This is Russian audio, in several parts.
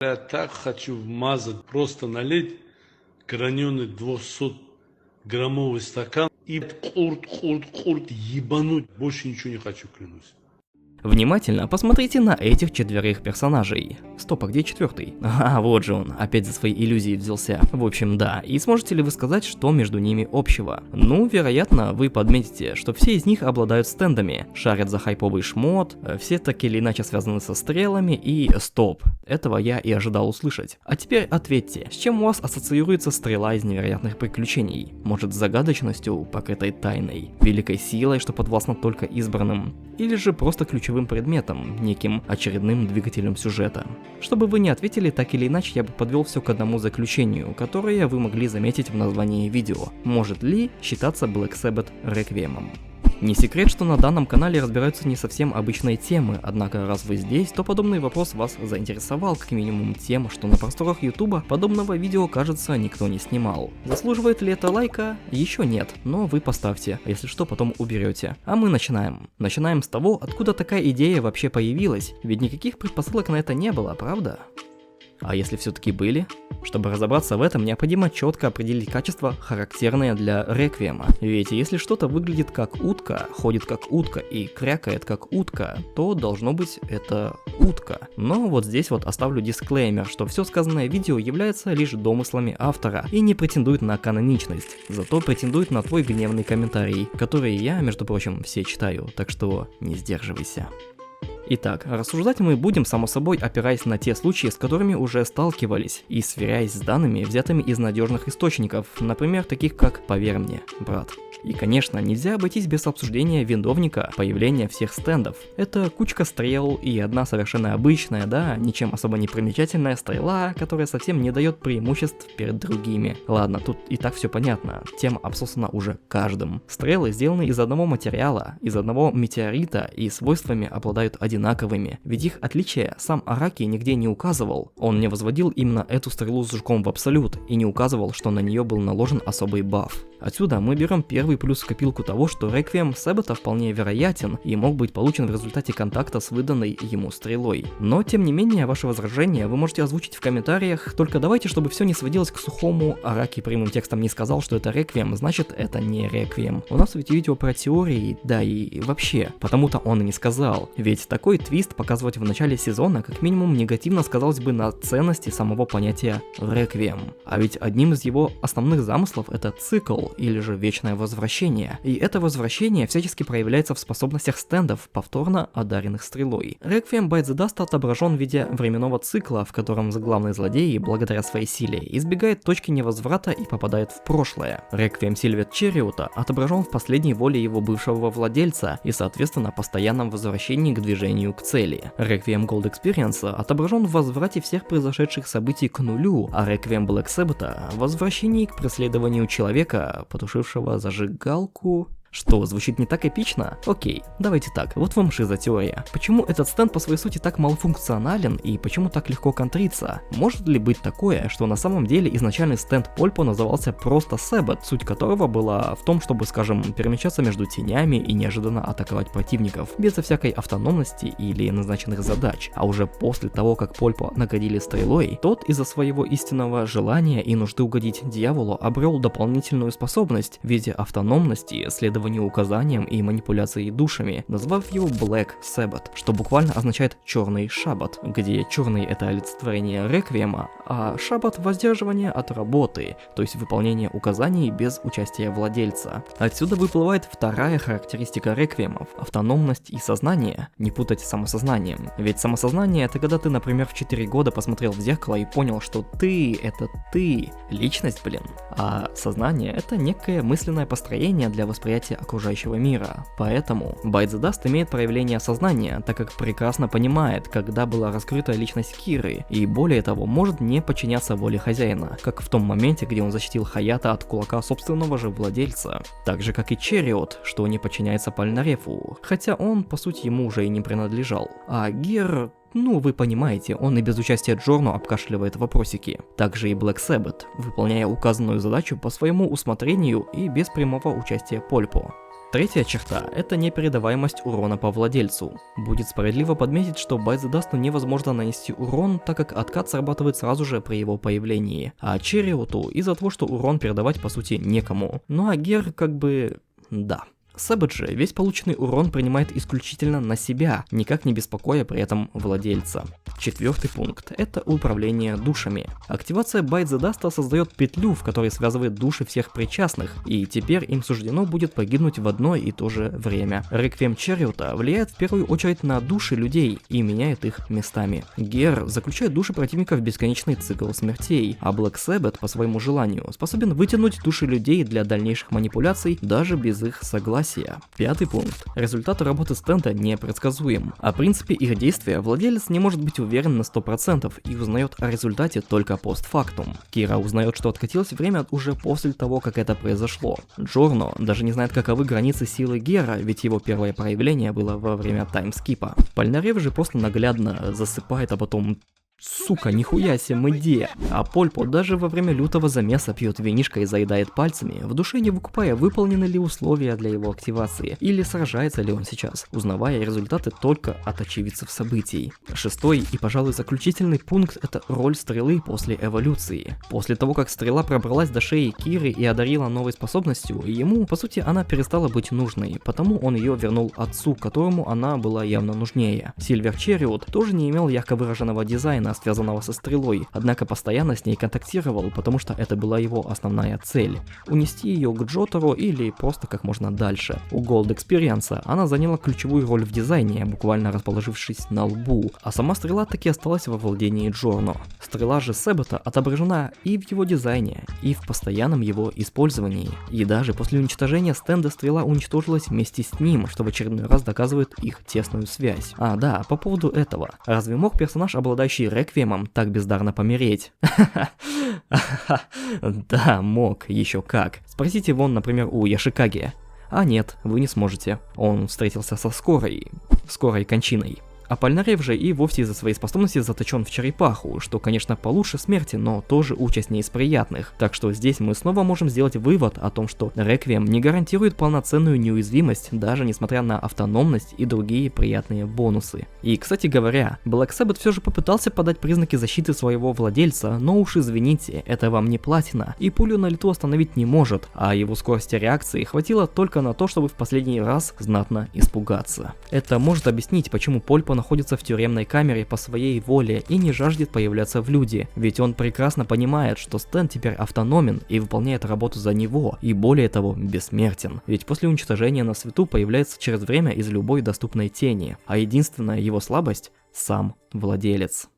Я так хочу вмазать, просто налить граненый 200-граммовый стакан и курт ебануть. Больше ничего не хочу, клянусь. Внимательно посмотрите на этих четверых персонажей. Стоп, а где четвертый? А, вот же он, опять за свои иллюзии взялся. В общем, да, и сможете ли вы сказать, что между ними общего? Ну, вероятно, вы подметите, что все из них обладают стендами, шарят за хайповый шмот, все так или иначе связаны со стрелами и... Стоп, этого я и ожидал услышать. А теперь ответьте, с чем у вас ассоциируется стрела из невероятных приключений? Может, с загадочностью, покрытой тайной, великой силой, что подвластна только избранным? Или же просто ключевым предметом, неким очередным двигателем сюжета? Чтобы вы не ответили, так или иначе я бы подвел все к одному заключению, которое вы могли заметить в названии видео. Может ли считаться Black Sabbath реквиемом? Не секрет, что на данном канале разбираются не совсем обычные темы, однако раз вы здесь, то подобный вопрос вас заинтересовал как минимум тем, что на просторах ютуба подобного видео, кажется, никто не снимал. Заслуживает ли это лайка? Еще нет, но вы поставьте, а если что, потом уберете. А мы начинаем. Начинаем с того, откуда такая идея вообще появилась, ведь никаких предпосылок на это не было, правда? А если все-таки были? Чтобы разобраться в этом, необходимо четко определить качества, характерные для реквиема. Ведь если что-то выглядит как утка, ходит как утка и крякает как утка, то должно быть это утка. Но вот здесь вот оставлю дисклеймер, что все сказанное в видео является лишь домыслами автора и не претендует на каноничность, зато претендует на твой гневный комментарий, который я, между прочим, все читаю, так что не сдерживайся. Итак, рассуждать мы будем, само собой, опираясь на те случаи, с которыми уже сталкивались, и сверяясь с данными, взятыми из надежных источников, например, таких как «Поверь мне, брат». И, конечно, нельзя обойтись без обсуждения виновника появления всех стендов. Это кучка стрел и одна совершенно обычная, да, ничем особо не примечательная стрела, которая совсем не дает преимуществ перед другими. Ладно, тут и так все понятно, тема обсосана уже каждым. Стрелы сделаны из одного материала, из одного метеорита и свойствами обладают одинаковыми, ведь их отличие сам Араки нигде не указывал. Он не возводил именно эту стрелу с жуком в абсолют и не указывал, что на нее был наложен особый баф. Отсюда мы берем первый плюс в копилку того, что реквием Сэббета вполне вероятен и мог быть получен в результате контакта с выданной ему стрелой. Но тем не менее, ваше возражение вы можете озвучить в комментариях, только давайте, чтобы все не сводилось к сухому Араки прямым текстом не сказал, что это реквием, значит это не реквием. У нас ведь видео про теории, да и вообще, потому-то он и не сказал, ведь такой твист показывать в начале сезона как минимум негативно сказалось бы на ценности самого понятия реквием. А ведь одним из его основных замыслов это цикл, или же вечное возвращение. И это возвращение всячески проявляется в способностях стендов, повторно одаренных стрелой. Реквием by the Dust отображен в виде временного цикла, в котором главный злодей, благодаря своей силе, избегает точки невозврата и попадает в прошлое. Реквием Сильвет Черриота отображен в последней воле его бывшего владельца и, соответственно, постоянном возвращении к движению к цели. Реквием Gold Experience отображен в возврате всех произошедших событий к нулю, а Реквием Black Sabbath в возвращении к преследованию человека, потушившего зажигалку. Что, звучит не так эпично? Окей, давайте так, вот вам шизотеория. Почему этот стенд по своей сути так малофункционален и почему так легко контриться? Может ли быть такое, что на самом деле изначальный стенд Польпо назывался просто Сэббет, суть которого была в том, чтобы, скажем, перемещаться между тенями и неожиданно атаковать противников, безо всякой автономности или назначенных задач, а уже после того, как Польпо наградили стрелой, тот из-за своего истинного желания и нужды угодить дьяволу обрел дополнительную способность в виде автономности, следования указаниям и манипуляции душами, назвав его Black Sabbath, что буквально означает черный шаббат, где черный это олицетворение реквиема, а шаббат воздерживание от работы, то есть выполнение указаний без участия владельца. Отсюда выплывает вторая характеристика реквиемов – автономность и сознание, не путать с самосознанием. Ведь самосознание это когда ты, например, в 4 года посмотрел в зеркало и понял, что ты это ты, личность, блин. А сознание это некое мысленное построение для восприятия окружающего мира. Поэтому By the Dust имеет проявление сознания, так как прекрасно понимает, когда была раскрыта личность Киры, и более того, может не подчиняться воле хозяина, как в том моменте, где он защитил Хаята от кулака собственного же владельца. Так же, как и Черриот, что не подчиняется Пальнарефу, хотя он, по сути, ему уже и не принадлежал. А Гир... Ну, вы понимаете, он и без участия Джорно обкашливает вопросики. Также и Black Sabbath, выполняя указанную задачу по своему усмотрению и без прямого участия Польпо. Третья черта – это непередаваемость урона по владельцу. Будет справедливо подметить, что Bite the Dust невозможно нанести урон, так как откат срабатывает сразу же при его появлении, а Чариоту из-за того, что урон передавать по сути некому. Ну а Гер как бы... да. Сэббет же весь полученный урон принимает исключительно на себя, никак не беспокоя при этом владельца. Четвертый пункт – это управление душами. Активация Bite the Dust создает петлю, в которой связывает души всех причастных, и теперь им суждено будет погибнуть в одно и то же время. Реквием Чариота влияет в первую очередь на души людей и меняет их местами. Гер заключает души противников в бесконечный цикл смертей, а Black Sabbath по своему желанию способен вытянуть души людей для дальнейших манипуляций даже без их согласия. Пятый пункт. Результат работы стенда непредсказуем. О принципе их действия владелец не может быть уверен на 100% и узнает о результате только постфактум. Кира узнает, что откатилось время уже после того, как это произошло. Джорно даже не знает, каковы границы силы Гера, ведь его первое проявление было во время таймскипа. Пальнарев же просто наглядно засыпает, а потом... Сука, нихуя себе мы где? А Польпо даже во время лютого замеса пьет винишко и заедает пальцами, в душе не выкупая, выполнены ли условия для его активации, или сражается ли он сейчас, узнавая результаты только от очевидцев событий. Шестой и, пожалуй, заключительный пункт – это роль стрелы после эволюции. После того, как стрела пробралась до шеи Киры и одарила новой способностью, ему, по сути, она перестала быть нужной, потому он ее вернул отцу, которому она была явно нужнее. Сильвер Чариот тоже не имел ярко выраженного дизайна, связанного со стрелой, однако постоянно с ней контактировал, потому что это была его основная цель – унести ее к Джотору или просто как можно дальше. У Gold Experience она заняла ключевую роль в дизайне, буквально расположившись на лбу, а сама стрела таки осталась во владении Джорно. Стрела же Сэббета отображена и в его дизайне, и в постоянном его использовании. И даже после уничтожения стенда стрела уничтожилась вместе с ним, что в очередной раз доказывает их тесную связь. А да, по поводу этого. Разве мог персонаж, обладающий Реквиемом, так бездарно помереть? Да, мог, еще как. Спросите вон, например, у Яшикаги. А нет, вы не сможете. Он встретился со скорой кончиной. А Пальнарев же и вовсе из-за своей способности заточен в черепаху, что, конечно, получше смерти, но тоже участь не из приятных. Так что здесь мы снова можем сделать вывод о том, что Реквием не гарантирует полноценную неуязвимость, даже несмотря на автономность и другие приятные бонусы. И, кстати говоря, Black Sabbath все же попытался подать признаки защиты своего владельца, но уж извините, это вам не платина, и пулю на лету остановить не может, а его скорости реакции хватило только на то, чтобы в последний раз знатно испугаться. Это может объяснить, почему Польпо находится в тюремной камере по своей воле и не жаждет появляться в люди, ведь он прекрасно понимает, что Стэн теперь автономен и выполняет работу за него, и более того, бессмертен, ведь после уничтожения на свету появляется через время из любой доступной тени, а единственная его слабость – сам владелец.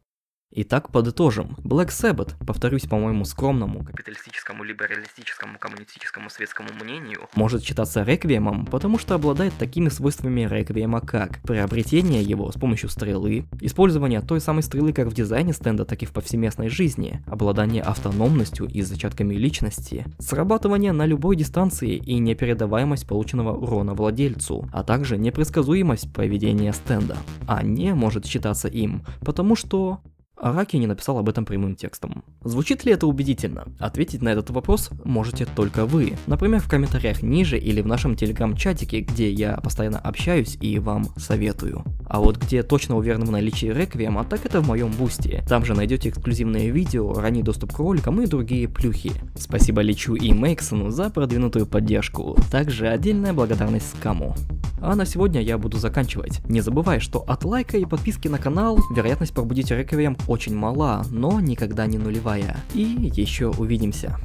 Итак, подытожим. Black Sabbath, повторюсь по моему скромному, капиталистическому, либералистическому, коммунистическому, светскому мнению, может считаться реквиемом, потому что обладает такими свойствами реквиема, как приобретение его с помощью стрелы, использование той самой стрелы как в дизайне стенда, так и в повсеместной жизни, обладание автономностью и зачатками личности, срабатывание на любой дистанции и непередаваемость полученного урона владельцу, а также непредсказуемость поведения стенда. А не может считаться им, потому что... Араки не написал об этом прямым текстом. Звучит ли это убедительно? Ответить на этот вопрос можете только вы. Например, в комментариях ниже или в нашем телеграм-чатике, где я постоянно общаюсь и вам советую. А вот где точно уверен в наличии реквиема, так это в моем бусте. Там же найдете эксклюзивные видео, ранний доступ к роликам и другие плюхи. Спасибо Личу и Мейксону за продвинутую поддержку. Также отдельная благодарность Скаму. А на сегодня я буду заканчивать. Не забывай, что от лайка и подписки на канал вероятность пробудить реквием очень мала, но никогда не нулевая. И еще увидимся.